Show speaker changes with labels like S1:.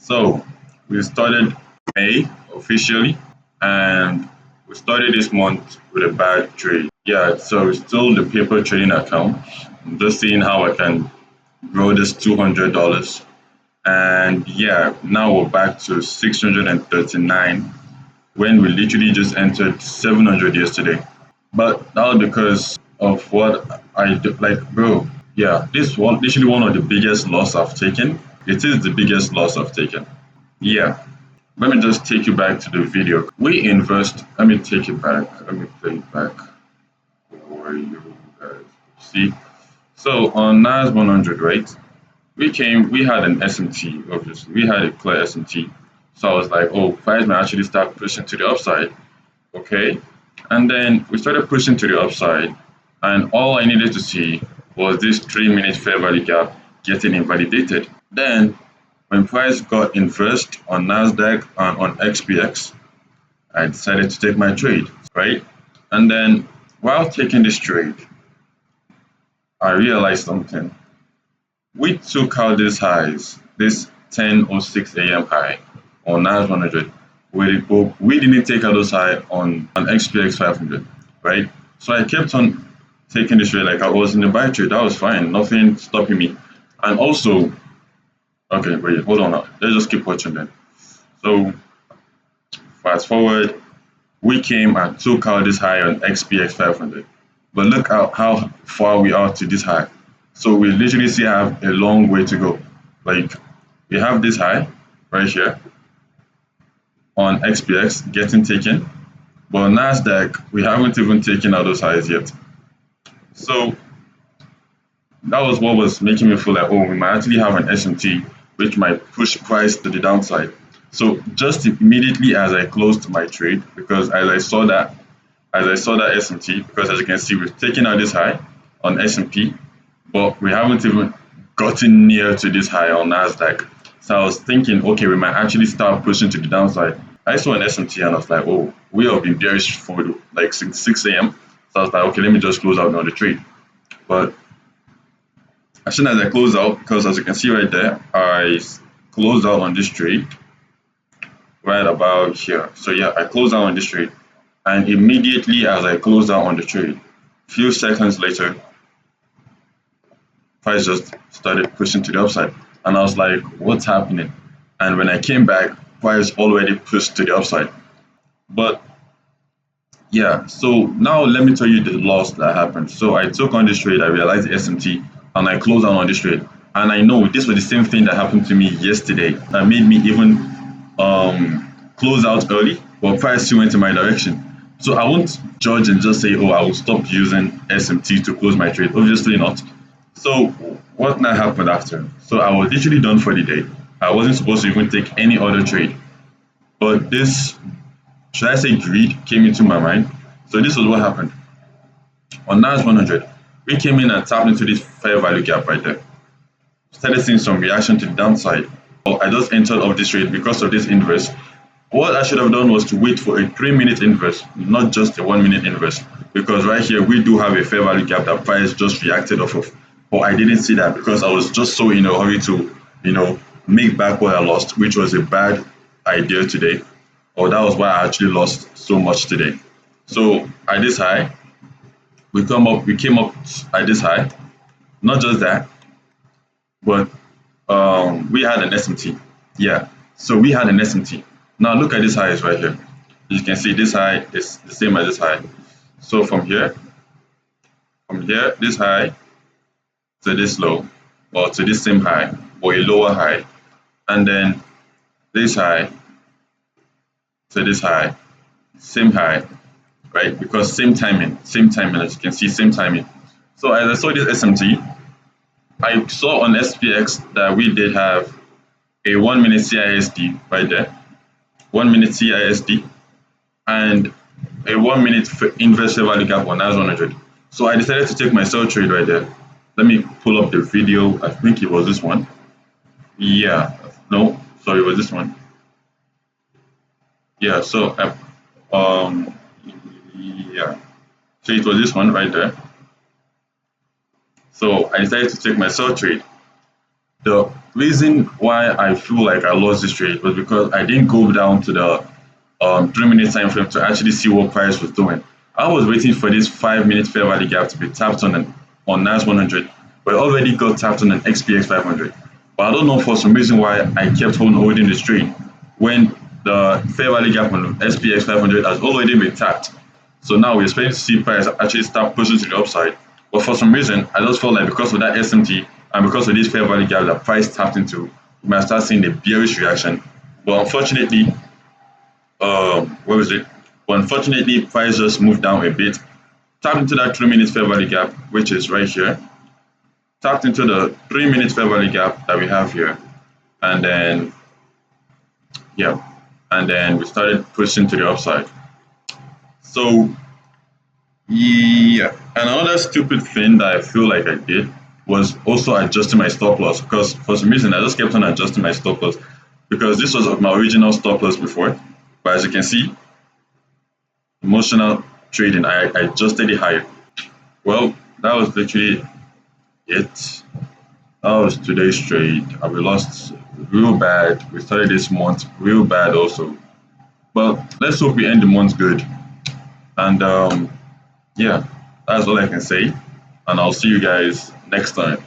S1: So we started May officially, and we started this month with a bad trade. Yeah, so it's still the paper trading account. I'm just seeing how I can grow this $200. And yeah, now we're back to 639 when we literally just entered 700 yesterday. But that was because of what I do. Like, bro, yeah, this one literally one of the biggest loss I've taken. It is the biggest loss I've taken. Yeah, let me just take you back to the video. We invest. Let me take it back. Let me play it back for you guys to see. So on NAS 100, right? We had an SMT, obviously. We had a clear SMT. So I was like, oh, price might actually start pushing to the upside. Okay. And then we started pushing to the upside. And all I needed to see was this 3 minute fair value gap getting invalidated. Then when price got inversed on NASDAQ and on XPX, I decided to take my trade, right? And then while taking this trade, I realized something. We took out these highs, this 10:06 a.m. high on NAS 100. We didn't take out those highs on XPX 500, right? So I kept on taking this trade like I was in the buy trade. That was fine, nothing stopping me. And also, okay, wait, hold on now. Let's just keep watching then. So fast forward, we came and took out this high on XPX 500. But look at how far we are to this high. So we literally still have a long way to go. Like we have this high right here on XPX getting taken, but on NASDAQ, we haven't even taken out those highs yet. So that was what was making me feel like, oh, we might actually have an SMT which might push price to the downside. So just immediately as I closed my trade, because as I saw that SMT, because as you can see, we've taken out this high on S&P, but we haven't even gotten near to this high on NASDAQ. So I was thinking, okay, we might actually start pushing to the downside. I saw an SMT and I was like, oh, we have been bearish for like 6 a.m. So I was like, okay, let me just close out on the trade. But as soon as I close out, because as you can see right there, I closed out on this trade right about here. So yeah, I closed out on this trade. And immediately as I closed out on the trade, few seconds later, price just started pushing to the upside. And I was like, what's happening? And when I came back, price already pushed to the upside. But yeah, so now let me tell you the loss that happened. So I took on this trade, I realized the SMT, and I closed out on this trade. And I know this was the same thing that happened to me yesterday. That made me even close out early, but price still went in my direction. So I won't judge and just say, oh, I will stop using SMT to close my trade. Obviously not. So what now happened after? So I was literally done for the day. I wasn't supposed to even take any other trade. But this, should I say greed, came into my mind. So this was what happened. On NAS 100, we came in and tapped into this fair value gap right there. Started seeing some reaction to the downside. I just entered off this trade because of this inverse. What I should have done was to wait for a 3 minute inverse, not just a 1 minute inverse. Because right here, we do have a fair value gap that price just reacted off of. But I didn't see that because I was just so in a hurry to, make back what I lost, which was a bad idea today. Or that was why I actually lost so much today. So at this high, we came up at this high. Not just that, but we had an SMT. Yeah, so we had an SMT. Now look at this high is right here. You can see this high is the same as this high. So from here, this high to this low, or to this same high, or a lower high, and then this high to this high, same high, right? Because same timing, as you can see, same timing. So as I saw this SMT, I saw on SPX that we did have a 1 minute CISD right there, 1 minute CISD, and a 1 minute inverse fair value gap on NAS 100. So I decided to take my sell trade right there. Let me pull up the video. I think it was this one. Yeah, no, sorry, it was this one. Yeah, so yeah, so it was this one right there. So I decided to take my sell trade. The reason why I feel like I lost this trade was because I didn't go down to the 3 minute time frame to actually see what price was doing. I was waiting for this 5 minute fair value gap to be tapped on NAS 100, but it already got tapped on an XPX 500. But I don't know for some reason why I kept on holding this trade when the fair value gap on SPX 500 has already been tapped. So now we're expecting to see price actually start pushing to the upside. But for some reason, I just felt like because of that SMT and because of this fair value gap that price tapped into, we might start seeing a bearish reaction. But unfortunately, what was it? But unfortunately, price just moved down a bit, tapped into that 3 minute fair value gap, which is right here, tapped into the 3 minute fair value gap that we have here, and then yeah, and then we started pushing to the upside. So yeah, and another stupid thing that I feel like I did was also adjusting my stop loss because for some reason I just kept on adjusting my stop loss because this was my original stop loss before, but as you can see, emotional trading, I adjusted it higher. Well, that was literally it. That was today's trade. We lost real bad. We started this month real bad also. But let's hope we end the month good. And yeah, that's all I can say. And I'll see you guys next time.